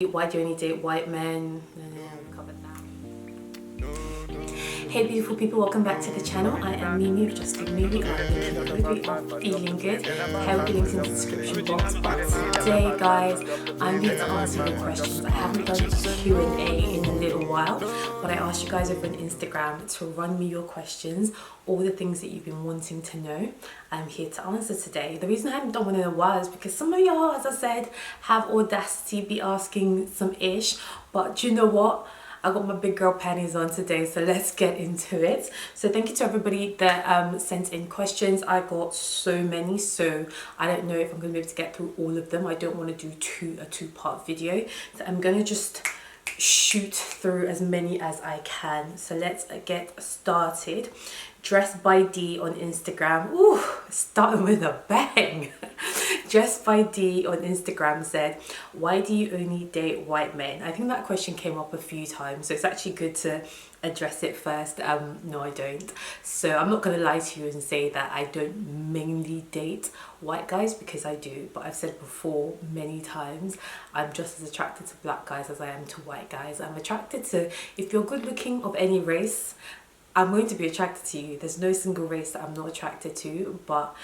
Why do you only date white men? We covered that. Hey beautiful people, welcome back to the channel. I am Mimi of Just Mimi. I'm feeling good. Healthy links in the description box. But today, guys, I'm here to answer your questions. I haven't done a Q&A in a little while, but I asked you guys over on Instagram to run me your questions, all the things that you've been wanting to know. I'm here to answer today. The reason I haven't done one in a while is because some of y'all, as I said, have audacity be asking some ish, but do you know what? I got my big girl panties on today, so let's get into it. So thank you to everybody that sent in questions. I got so many, so I don't know if I'm going to be able to get through all of them. I don't want to do a two-part video, so I'm going to just shoot through as many as I can. So let's get started. Dressed by D on Instagram. Ooh, starting with a bang. Dressed by D on Instagram said, why do you only date white men? I think that question came up a few times, so it's actually good to address it first. No, I don't. So I'm not going to lie to you and say that I don't mainly date white guys, because I do. But I've said before many times, I'm just as attracted to black guys as I am to white guys. I'm attracted to, if you're good looking of any race, I'm going to be attracted to you. There's no single race that I'm not attracted to. But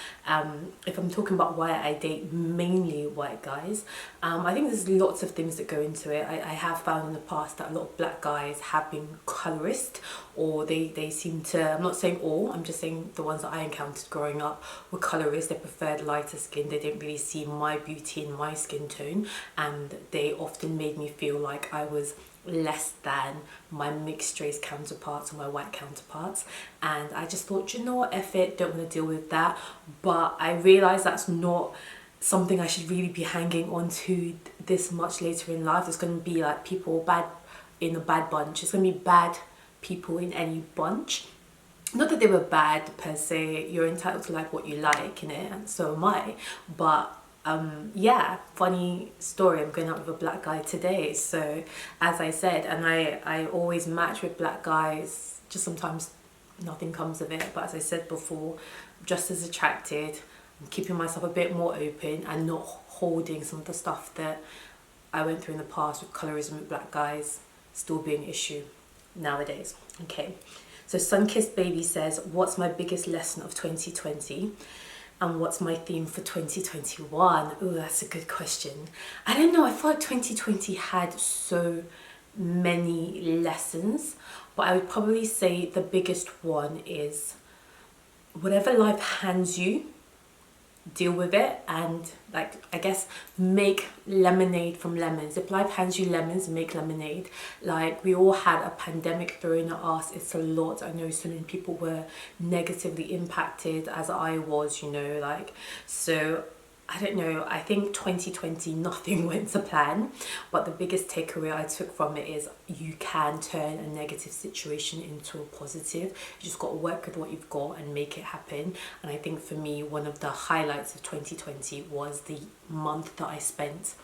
if I'm talking about why I date mainly white guys, I think there's lots of things that go into it. I have found in the past that a lot of black guys have been colorist, or they seem to, I'm not saying all, I'm just saying the ones that I encountered growing up were colorist. They preferred lighter skin. They didn't really see my beauty in my skin tone, and they often made me feel like I was less than my mixed race counterparts or my white counterparts. And I just thought, you know what, F it, don't want to deal with that. But I realized that's not something I should really be hanging on to this much later in life. There's going to be like people bad in a bad bunch. It's going to be bad people in any bunch. Not that they were bad per se. You're entitled to like what you like, innit? And so am I. But yeah, funny story, I'm going out with a black guy today. So as I said, and I always match with black guys, just sometimes nothing comes of it. But as I said before, just as attracted, I'm keeping myself a bit more open and not holding some of the stuff that I went through in the past with colorism with black guys still being an issue nowadays. Okay, so Sunkissed Baby says, what's my biggest lesson of 2020? And what's my theme for 2021? Oh, that's a good question. I don't know, I feel like 2020 had so many lessons, but I would probably say the biggest one is whatever life hands you, deal with it, and like, I guess, make lemonade from lemons. If life hands you lemons, make lemonade. Like, we all had a pandemic thrown at us. It's a lot. I know so many people were negatively impacted, as I was, you know, like, so I don't know, I think 2020 nothing went to plan, but the biggest takeaway I took from it is you can turn a negative situation into a positive. You just got to work with what you've got and make it happen. And I think for me, one of the highlights of 2020 was the month that I spent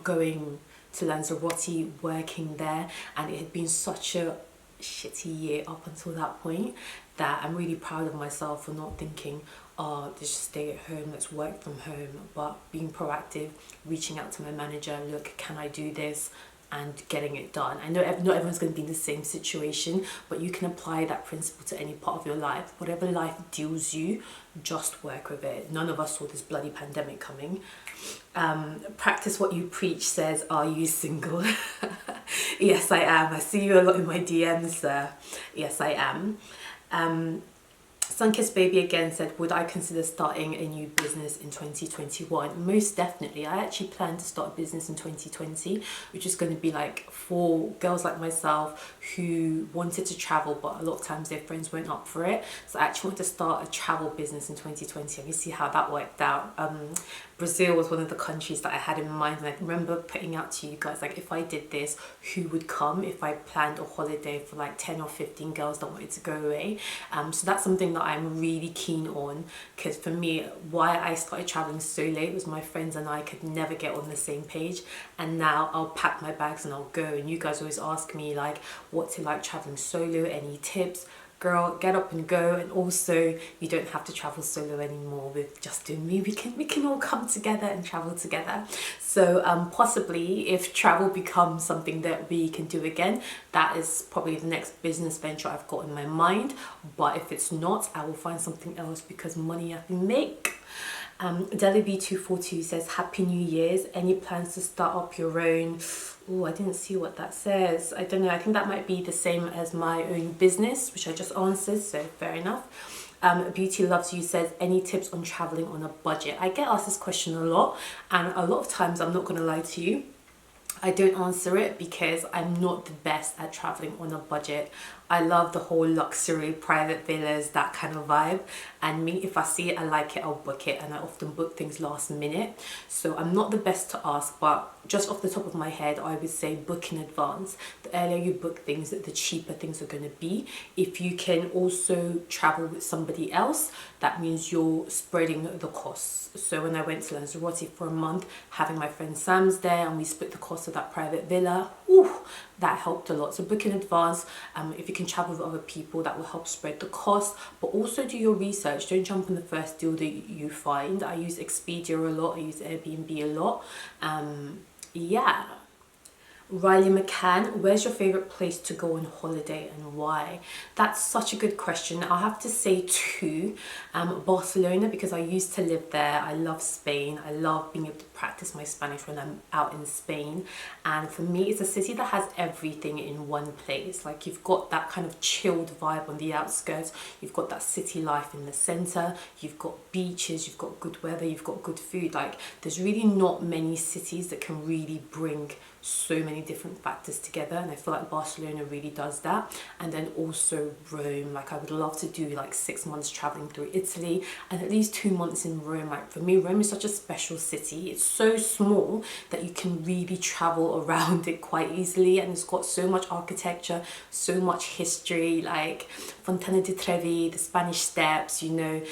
going to Lanzarote, working there, and it had been such a shitty year up until that point that I'm really proud of myself for not thinking, oh, let's just stay at home, let's work from home, but being proactive, reaching out to my manager, look, can I do this, and getting it done. I know not everyone's going to be in the same situation, but you can apply that principle to any part of your life. Whatever life deals you, just work with it. None of us saw this bloody pandemic coming. Practice what you preach says, are you single? Yes, I am. I see you a lot in my DMs, sir. Yes, I am. Sunkissed Baby again said, would I consider starting a new business in 2021? Most definitely. I actually plan to start a business in 2020, which is going to be like for girls like myself who wanted to travel, but a lot of times their friends weren't up for it. So I actually want to start a travel business in 2020, and we see how that worked out. Brazil was one of the countries that I had in mind, and I remember putting out to you guys, like, if I did this, who would come if I planned a holiday for like 10 or 15 girls that wanted to go away. So that's something that I'm really keen on, because for me, why I started traveling so late was my friends and I could never get on the same page, and now I'll pack my bags and I'll go. And you guys always ask me like what to like traveling solo, any tips? girl, get up and go. And also you don't have to travel solo anymore with just doing me. We can all come together and travel together. So possibly if travel becomes something that we can do again, that is probably the next business venture I've got in my mind. But if it's not, I will find something else, because money I can make. DeliB242 says, Happy New Year's. Any plans to start up your own? Oh, I didn't see what that says. I don't know. I think that might be the same as my own business, which I just answered, so fair enough. Beauty Loves You says, any tips on traveling on a budget? I get asked this question a lot, and a lot of times, I'm not going to lie to you, I don't answer it because I'm not the best at traveling on a budget. I love the whole luxury, private villas, that kind of vibe. And me, if I see it, I like it, I'll book it. And I often book things last minute. So I'm not the best to ask, but just off the top of my head, I would say book in advance. The earlier you book things, the cheaper things are going to be. If you can also travel with somebody else, that means you're spreading the costs. So when I went to Lanzarote for a month, having my friend Sam's there and we split the cost of that private villa, that helped a lot. So book in advance. If you can travel with other people, that will help spread the cost. But also do your research. Don't jump on the first deal that you find. I use Expedia a lot. I use Airbnb a lot. Yeah. Riley McCann, where's your favourite place to go on holiday and why? That's such a good question. I'll have to say two. Barcelona, because I used to live there. I love Spain. I love being able to practice my Spanish when I'm out in Spain. And for me, it's a city that has everything in one place. Like, you've got that kind of chilled vibe on the outskirts. You've got that city life in the centre. You've got beaches. You've got good weather. You've got good food. Like, there's really not many cities that can really bring so many different factors together, and I feel like Barcelona really does that. And then also Rome. Like, I would love to do like 6 months traveling through Italy and at least 2 months in Rome. Like, for me, Rome is such a special city. It's so small that you can really travel around it quite easily, and it's got so much architecture, so much history, like Fontana di Trevi, the Spanish Steps, you know,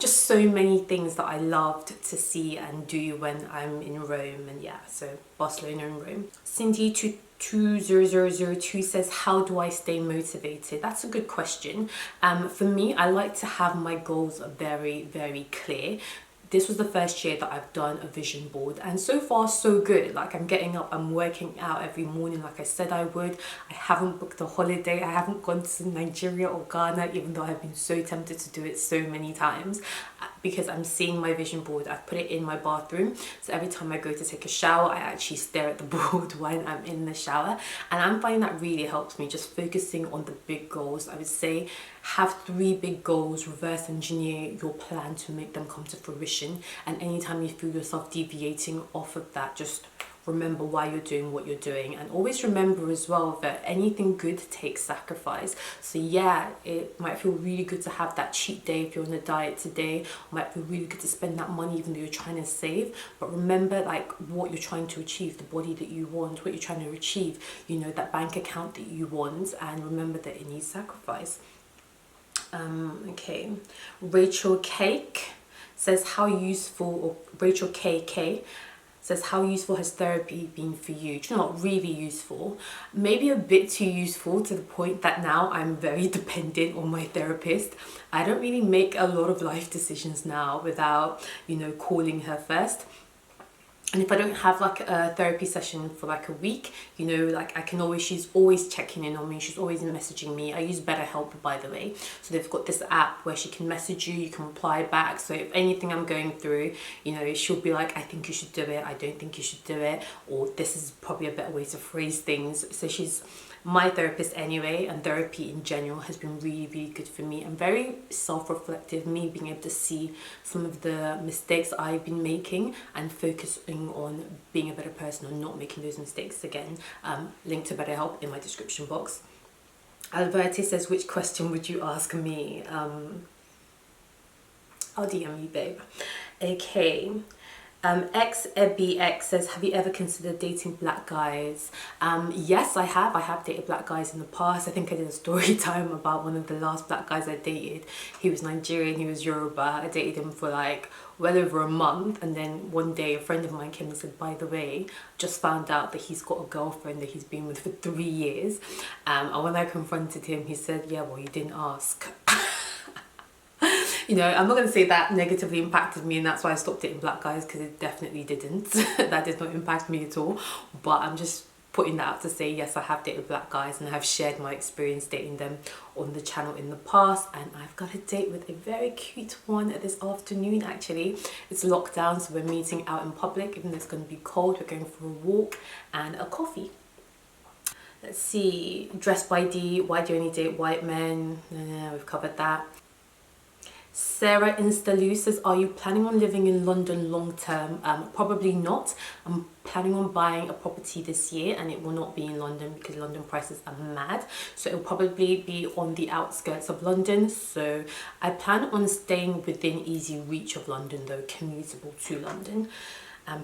just so many things that I loved to see and do when I'm in Rome. And yeah, so Barcelona and Rome. Cindy 22002 says, how do I stay motivated? That's a good question. For me, I like to have my goals very, very clear. This was the first year that I've done a vision board, and so far so good. Like, I'm getting up, I'm working out every morning like I said I would. I haven't booked a holiday. I haven't gone to Nigeria or Ghana, even though I've been so tempted to do it so many times, because I'm seeing my vision board. I've put it in my bathroom, so every time I go to take a shower, I actually stare at the board when I'm in the shower, and I'm finding that really helps me, just focusing on the big goals. I would say have 3 big goals, reverse engineer your plan to make them come to fruition, and anytime you feel yourself deviating off of that, just remember why you're doing what you're doing. And always remember as well that anything good takes sacrifice. So yeah, it might feel really good to have that cheat day if you're on a diet today. It might feel really good to spend that money even though you're trying to save, but remember like what you're trying to achieve, the body that you want, what you're trying to achieve, you know, that bank account that you want, and remember that it needs sacrifice. Okay, Rachel Cake says, how useful, or Rachel KK says, how useful has therapy been for you? Do you know what? Really useful. Maybe a bit too useful, to the point that now I'm very dependent on my therapist. I don't really make a lot of life decisions now without, you know, calling her first. And if I don't have like a therapy session for like a week, you know, like I can always, she's always checking in on me. She's always messaging me. I use BetterHelp, by the way. So they've got this app where she can message you, you can reply back. So if anything I'm going through, you know, she'll be like, I think you should do it. I don't think you should do it. Or this is probably a better way to phrase things. So she's my therapist anyway, and therapy in general has been really, really good for me. I'm very self-reflective, me being able to see some of the mistakes I've been making and focusing on being a better person and not making those mistakes again. Link to BetterHelp in my description box. Alberti says, which question would you ask me? I'll DM you, babe. Okay. XBX says, have you ever considered dating black guys? Yes, I have. I have dated black guys in the past. I think I did a story time about one of the last black guys I dated. He was Nigerian, he was Yoruba. I dated him for like well over a month, and then one day a friend of mine came and said, by the way, just found out that he's got a girlfriend that he's been with for 3 years. And when I confronted him, he said, yeah, well, you didn't ask. You know, I'm not going to say that negatively impacted me and that's why I stopped dating black guys, because it definitely didn't. That did not impact me at all. But I'm just putting that out to say, yes, I have dated black guys and I have shared my experience dating them on the channel in the past. And I've got a date with a very cute one this afternoon, actually. It's lockdown, so we're meeting out in public. Even though it's going to be cold, we're going for a walk and a coffee. Let's see, dressed by D, why do you only date white men? We've covered that. Sarah Instaloo says, are you planning on living in London long term? Probably not. I'm planning on buying a property this year, and it will not be in London because London prices are mad. So it will probably be on the outskirts of London. So I plan on staying within easy reach of London, though commutable to London.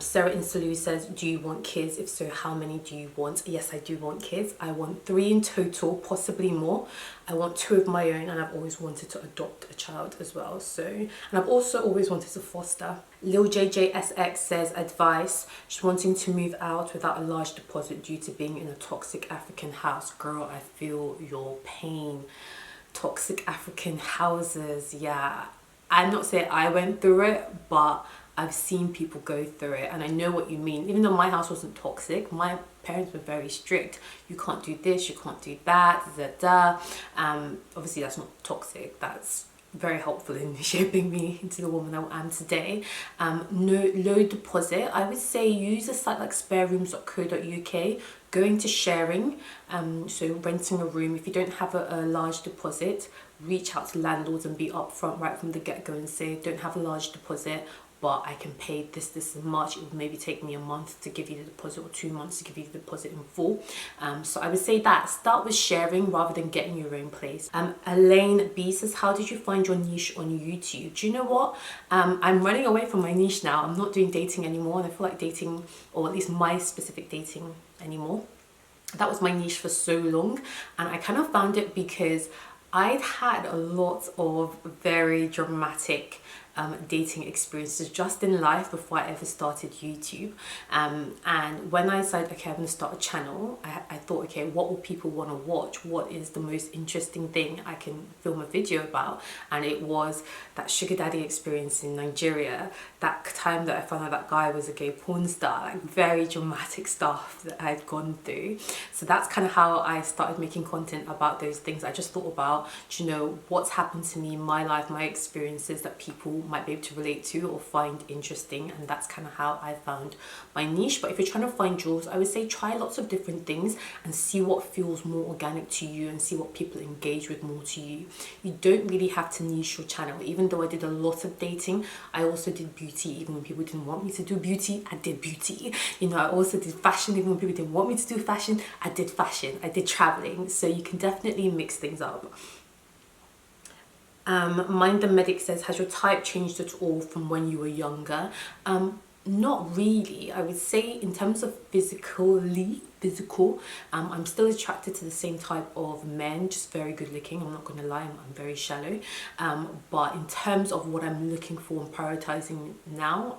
Sarah Instaloo says, do you want kids? If so, how many do you want? Yes, I do want kids. I want 3 in total, possibly more. I want 2 of my own, and I've always wanted to adopt a child as well. So, and I've also always wanted to foster. Lil JJSX says, advice, she's wanting to move out without a large deposit due to being in a toxic African house. Girl, I feel your pain. Toxic African houses, yeah. I'm not saying I went through it, but I've seen people go through it, and I know what you mean. Even though my house wasn't toxic, my parents were very strict. You can't do this, you can't do that, obviously that's not toxic. That's very helpful in shaping me into the woman I am today. No low deposit. I would say use a site like sparerooms.co.uk. Go into sharing, so renting a room. If you don't have a large deposit, reach out to landlords and be upfront right from the get-go and say, don't have a large deposit, but I can pay this much. It would maybe take me a month to give you the deposit, or 2 months to give you the deposit in full. So I would say that start with sharing rather than getting your own place. Elaine B says, how did you find your niche on YouTube? Do you know what? I'm running away from my niche now. I'm not doing dating anymore, and I feel like dating, or at least my specific dating anymore. That was my niche for so long, and I kind of found it because I'd had a lot of very dramatic dating experiences just in life before I ever started YouTube. And when I decided, okay, I'm going to start a channel, I thought, okay, what will people want to watch? What is the most interesting thing I can film a video about? And it was that sugar daddy experience in Nigeria, that time that I found out that guy was a gay porn star, like very dramatic stuff that I'd gone through. So that's kind of how I started making content about those things. I just thought about, you know, what's happened to me in my life, my experiences that people might be able to relate to or find interesting, and that's kind of how I found my niche. But if you're trying to find jewels, I would say try lots of different things and see what feels more organic to you and see what people engage with more to you. You don't really have to niche your channel. Even though I did a lot of dating, I also did beauty. Even when people didn't want me to do beauty, I did beauty. You know, I also did fashion. Even when people didn't want me to do fashion, I did fashion. I did traveling. So you can definitely mix things up. Mind the Medic says, has your type changed at all from when you were younger? Not really. I would say in terms of physical, I'm still attracted to the same type of men, just very good looking. I'm not going to lie, I'm very shallow. But in terms of what I'm looking for and prioritizing now,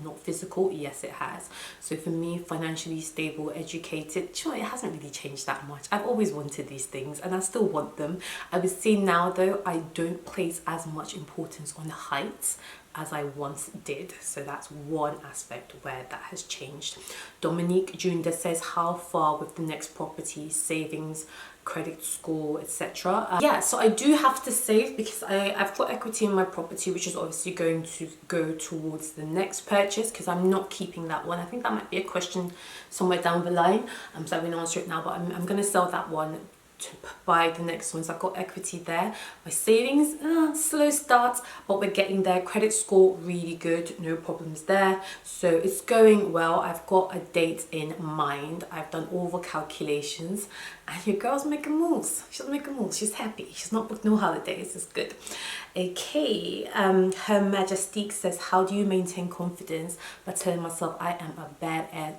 not physical, yes it has. So for me, financially stable, educated, sure, it hasn't really changed that much. I've always wanted these things and I still want them. I would say now though, I don't place as much importance on height as I once did. So that's one aspect where that has changed. Dominique Junda says, how far with the next property, savings, credit score, etc. Yeah, so I do have to save because I've got equity in my property, which is obviously going to go towards the next purchase because I'm not keeping that one. I think that might be a question somewhere down the line, so I won't answer it now, but I'm going to sell that one to buy the next ones. I've got equity there. My savings, slow start, but we're getting there. Credit score really good, no problems there. So it's going well. I've got a date in mind. I've done all the calculations, and your girl's making moves. She's making moves. She's happy. She's not booked no holidays. It's good. Okay. Her Majestique says, how do you maintain confidence by telling myself I am a badass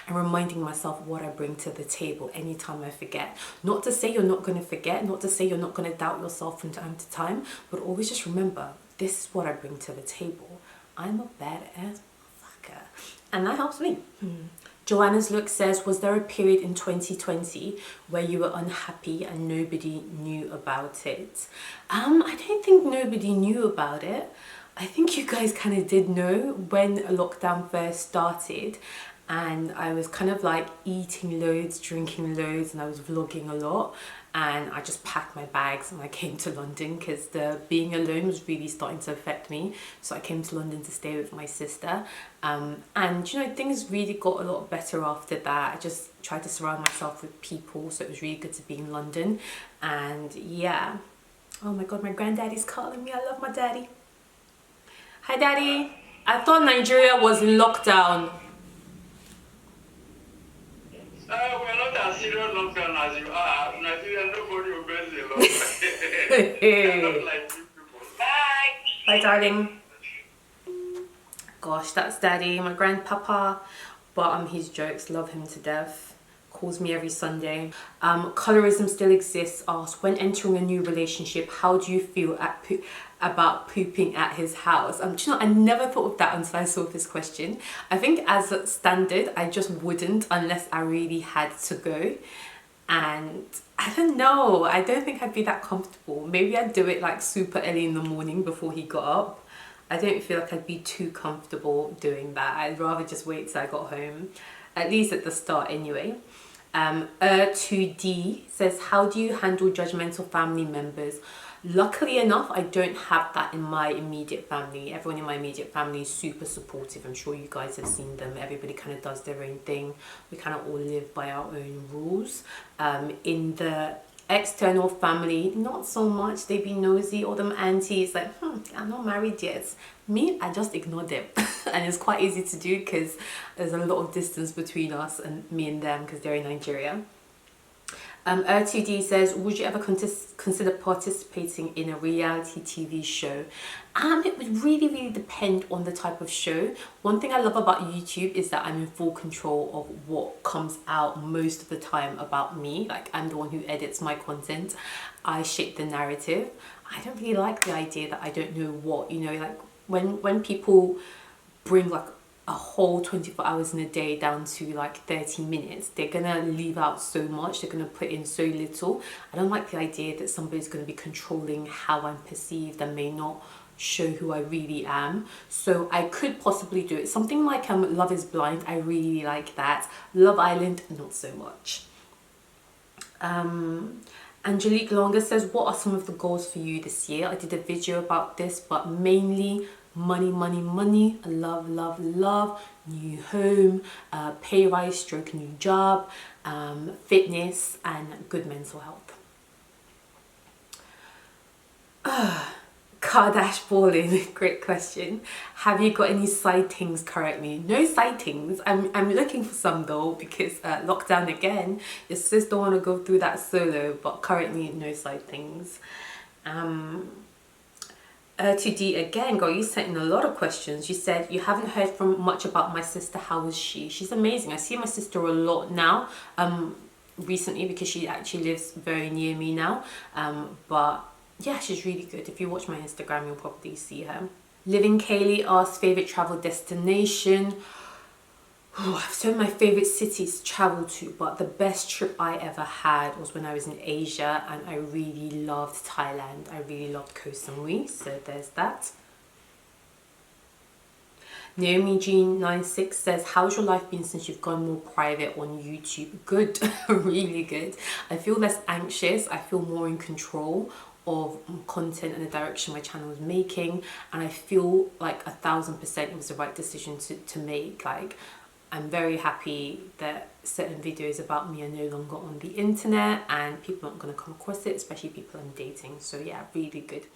and reminding myself what I bring to the table anytime I forget? Not to say you're not going to forget, not to say you're not going to doubt yourself from time to time, but always just remember, this is what I bring to the table. I'm a badass motherfucker. And that helps me. Joanna's Look says, was there a period in 2020 where you were unhappy and nobody knew about it? I don't think nobody knew about it. I think you guys kind of did know when lockdown first started, and I was kind of like eating loads, drinking loads, and I was vlogging a lot, and I just packed my bags and I came to London because the being alone was really starting to affect me. So I came to London to stay with my sister, and you know, things really got a lot better after that. I just tried to surround myself with people, so it was really good to be in London. And yeah, oh my god, my granddaddy's calling me. I love my daddy. Hi daddy. I thought Nigeria was in lockdown. We're not as serious lockdown as you are. Nigeria, nobody obeys the law. We're not like you people. Bye. Bye, darling. Gosh, that's daddy, my grandpapa. But his jokes, love him to death. Calls me every Sunday. Colorism still exists. Asks, when entering a new relationship, how do you feel about pooping at his house? Do you know, I never thought of that until I saw this question. I think as a standard, I just wouldn't unless I really had to go. And I don't know, I don't think I'd be that comfortable. Maybe I'd do it like super early in the morning before he got up. I don't feel like I'd be too comfortable doing that. I'd rather just wait till I got home, at least at the start anyway. 2D says, how do you handle judgmental family members? Luckily enough, I don't have that in my immediate family. Everyone in my immediate family is super supportive. I'm sure you guys have seen them. Everybody kind of does their own thing. We kind of all live by our own rules. In the external family, not so much. They be nosy, or them aunties like, I'm not married yet. Me, I just ignore them. And it's quite easy to do because there's a lot of distance between us and me and them because they're in Nigeria. 2D says, would you ever consider participating in a reality TV show? It would really depend on the type of show. One thing I love about YouTube is that I'm in full control of what comes out most of the time about me. Like, I'm the one who edits my content. I shape the narrative. I don't really like the idea that I don't know what, you know, like when people bring like a whole 24 hours in a day down to like 30 minutes, they're gonna leave out so much, they're gonna put in so little. I don't like the idea that somebody's gonna be controlling how I'm perceived and may not show who I really am. So I could possibly do it. Something like Love is Blind, I really like that. Love Island, not so much. Angelique Longer says, what are some of the goals for you this year? I did a video about this, but mainly money, love, new home, pay rise stroke new job, fitness, and good mental health. Kardash Balling, great question. Have you got any sightings currently? No sightings. I'm looking for some though, because lockdown again, your sis don't want to go through that solo, but currently no sightings. 2D again, girl, you sent in a lot of questions. You said you haven't heard from much about my sister. How is she? She's amazing. I see my sister a lot now, recently, because she actually lives very near me now. But yeah, she's really good. If you watch my Instagram, you'll probably see her. Living Kaylee asks, favorite travel destination. So my favorite cities to travel to, but the best trip I ever had was when I was in Asia, and I really loved Thailand. I really loved Koh Samui, so there's that. Naomi Jean 96 says, how's your life been since you've gone more private on YouTube? Good, really good. I feel less anxious. I feel more in control of content and the direction my channel is making, and I feel like 1000% it was the right decision to make. Like, I'm very happy that certain videos about me are no longer on the internet and people aren't going to come across it, especially people I'm dating. So yeah, really good.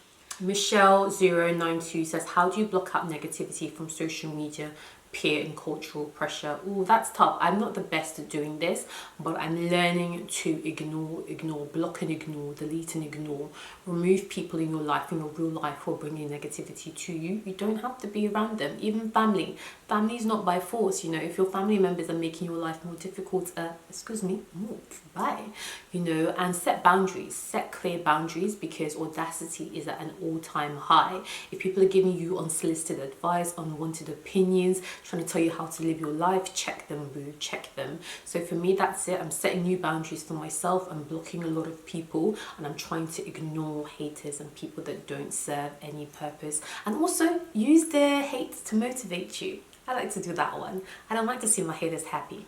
Michelle092 says, how do you block out negativity from social media, peer and cultural pressure? Oh, that's tough. I'm not the best at doing this, but I'm learning to ignore, block and ignore, delete and ignore, remove people in your life, in your real life, who are bringing negativity to you. You don't have to be around them. Even family is not by force. You know, if your family members are making your life more difficult, excuse me, move, bye. You know, and set boundaries, set clear boundaries, because audacity is at an all-time high. If people are giving you unsolicited advice, unwanted opinions, trying to tell you how to live your life, check them, boo, check them. So for me, that's it. I'm setting new boundaries for myself. I'm blocking a lot of people, and I'm trying to ignore haters and people that don't serve any purpose, and also use their hate to motivate you. I like to do that one. I don't like to see my haters happy.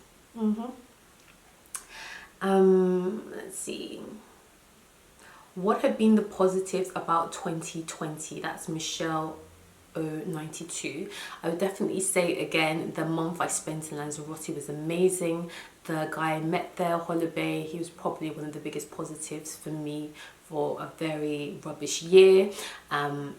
Let's see. What have been the positives about 2020? That's Michelle 92. I would definitely say, again, the month I spent in Lanzarote was amazing. The guy I met there, Holiday, he was probably one of the biggest positives for me for a very rubbish year.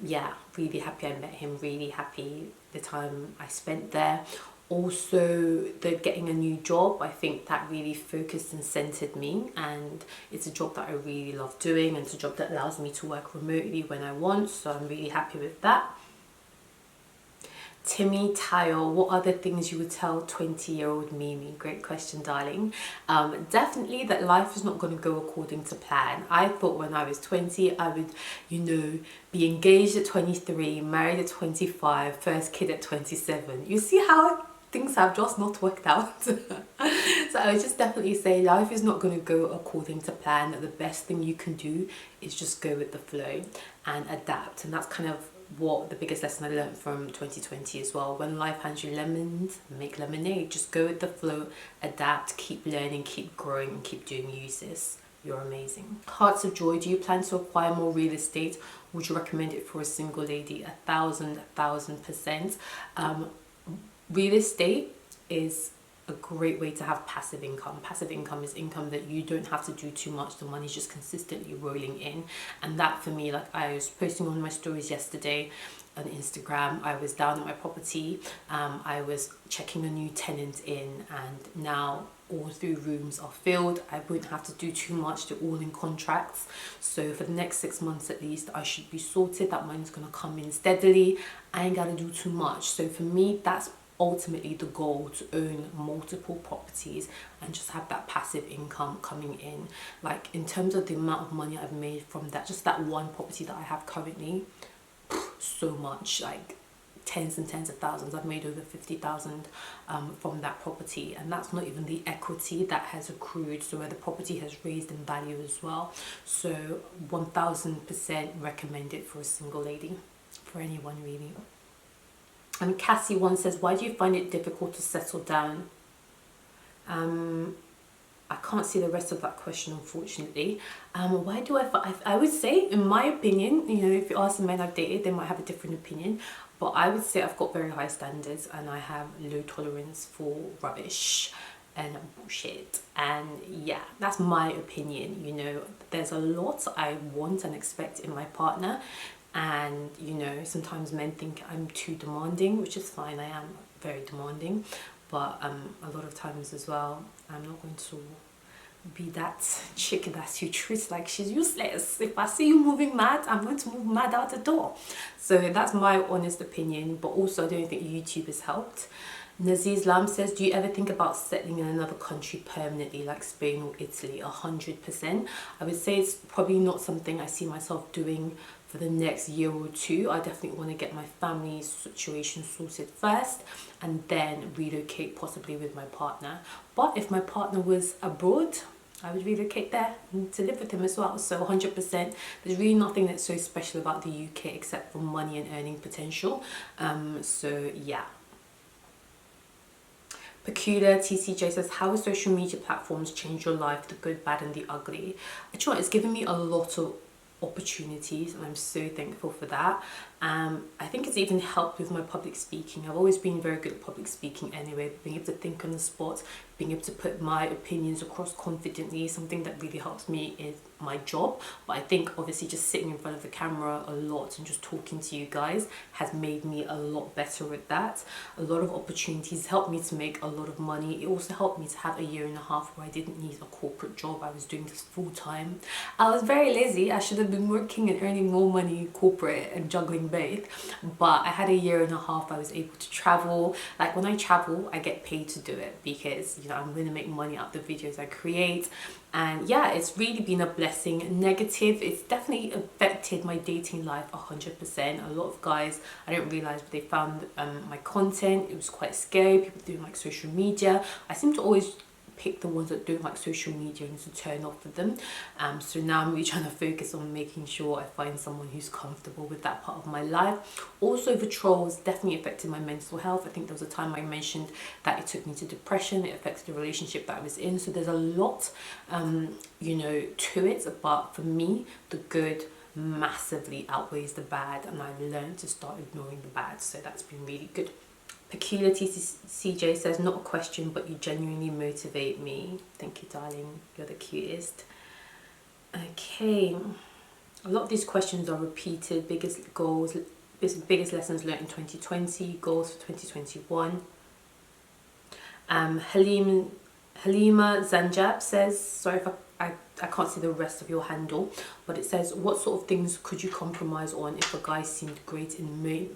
Yeah, really happy I met him, really happy the time I spent there. Also, the getting a new job, I think that really focused and centered me, and it's a job that I really love doing, and it's a job that allows me to work remotely when I want, so I'm really happy with that. Timmy Tayo, what are the things you would tell 20-year-old Mimi? Great question, darling. Definitely that life is not going to go according to plan. I thought when I was 20, I would, you know, be engaged at 23, married at 25, first kid at 27. You see how things have just not worked out. So I would just definitely say life is not going to go according to plan. That the best thing you can do is just go with the flow and adapt. And that's kind of what the biggest lesson I learned from 2020 as well. When life hands you lemons, make lemonade. Just go with the flow, adapt, keep learning, keep growing, and keep doing you, sis. You're amazing. Hearts of Joy, do you plan to acquire more real estate? Would you recommend it for a single lady? 1,000%. Real estate is a great way to have passive income. Passive income is income that you don't have to do too much. The money's just consistently rolling in. And that for me, like I was posting on my stories yesterday on Instagram, I was down at my property, I was checking a new tenant in, and now all 3 rooms are filled. I wouldn't have to do too much. They're all in contracts. So for the next 6 months at least, I should be sorted. That money's going to come in steadily. I ain't got to do too much. So for me, that's ultimately the goal, to own multiple properties and just have that passive income coming in. Like in terms of the amount of money I've made from that, just that one property that I have currently, so much, like tens and tens of thousands. I've made over 50,000 from that property, and that's not even the equity that has accrued, so where the property has raised in value as well. So 1,000% recommend it for a single lady, for anyone really. And Cassie one says, why do you find it difficult to settle down? I can't see the rest of that question, unfortunately. Why do I would say, in my opinion, you know, if you ask the men I've dated, they might have a different opinion, but I would say I've got very high standards and I have low tolerance for rubbish and bullshit. And yeah, that's my opinion. You know, there's a lot I want and expect in my partner, and you know, sometimes men think I'm too demanding, which is fine. I am very demanding, but a lot of times as well, I'm not going to be that chick that you treat like she's useless. If I see you moving mad, I'm going to move mad out the door. So that's my honest opinion, but also I don't think YouTube has helped. Naziz Lam says, do you ever think about settling in another country permanently, like Spain or Italy? 100%. I would say it's probably not something I see myself doing for the next year or two. I definitely want to get my family situation sorted first and then relocate, possibly with my partner. But if my partner was abroad, I would relocate there to live with him as well. So 100%, there's really nothing that's so special about the UK except for money and earning potential. So yeah. Peculiar TCJ says, how have social media platforms changed your life, the good, bad and the ugly? You know what, it's given me a lot of opportunities, and I'm so thankful for that. I think it's even helped with my public speaking. I've always been very good at public speaking anyway, being able to think on the spot, being able to put my opinions across confidently. Something that really helps me is my job, but I think obviously just sitting in front of the camera a lot and just talking to you guys has made me a lot better at that. A lot of opportunities helped me to make a lot of money. It also helped me to have a year and a half where I didn't need a corporate job. I was doing this full time. I was very lazy. I should have been working and earning more money corporate and juggling both, but I had a year and a half. I was able to travel. Like when I travel, I get paid to do it because, you know, I'm going to make money out of the videos I create. And yeah, it's really been a blessing. Negative, it's definitely affected my dating life 100%. A lot of guys, I didn't realize, but they found my content, it was quite scary. People doing like social media. I seem to always pick the ones that don't like social media and to turn off of them. So now I'm really trying to focus on making sure I find someone who's comfortable with that part of my life. Also, the trolls definitely affected my mental health. I think there was a time I mentioned that it took me to depression. It affected the relationship that I was in. So there's a lot, you know, to it. But for me, the good massively outweighs the bad, and I've learned to start ignoring the bad. So that's been really good. Peculiarity CJ says, not a question, but you genuinely motivate me. Thank you, darling. You're the cutest. Okay. A lot of these questions are repeated. Biggest goals, biggest lessons learned in 2020, goals for 2021. Halima Zanjab says, sorry if I can't see the rest of your handle, but it says, what sort of things could you compromise on if a guy seemed great in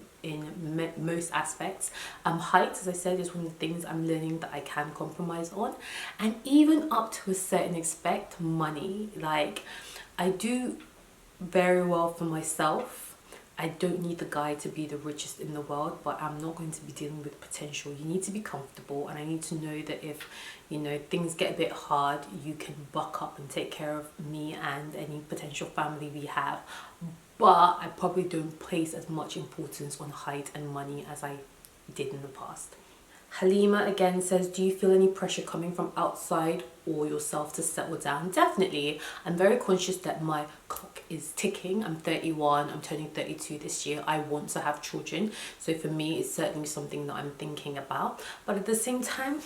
most aspects? Height, as I said, is one of the things I'm learning that I can compromise on, and even up to a certain extent, money. Like, I do very well for myself. I don't need the guy to be the richest in the world, but I'm not going to be dealing with potential. You need to be comfortable, and I need to know that if, you know, things get a bit hard, you can buck up and take care of me and any potential family we have. But I probably don't place as much importance on height and money as I did in the past. Halima again says, do you feel any pressure coming from outside or yourself to settle down? Definitely. I'm very conscious that my clock is ticking. I'm 31, I'm turning 32 this year. I want to have children. So for me, it's certainly something that I'm thinking about. But at the same time,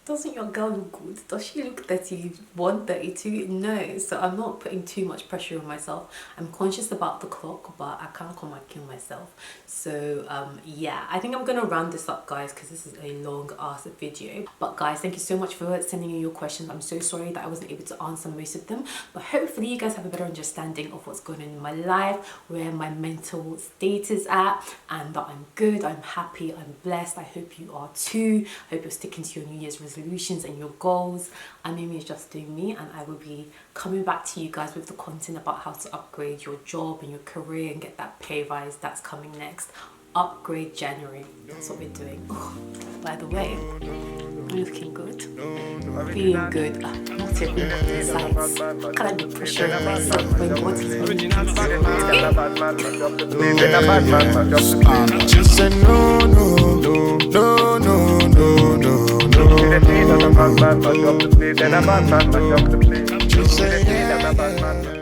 doesn't your girl look good? Does she look 31, 32? No. So I'm not putting too much pressure on myself. I'm conscious about the clock, but I can't come and kill myself. So yeah, I think I'm gonna round this up, guys, because this is a long ass video. But guys, thank you so much for sending in your questions. I'm so sorry that I wasn't able to answer most of them, but hopefully you guys have a better understanding of what's going on in my life, where my mental state is at, and that I'm good, I'm happy, I'm blessed. I hope you are too. I hope you're sticking to your New Year's resolutions and your goals. I'm Mimi, just doing me, and I will be coming back to you guys with the content about how to upgrade your job and your career and get that pay rise. That's coming next. Upgrade January. That's what we're doing. Oh, by the way, I'm looking good. Feeling good. Not even on the sides. Can I be pressuring myself when what is Just say no, no, no, no, no, no, no, no. Just say yeah.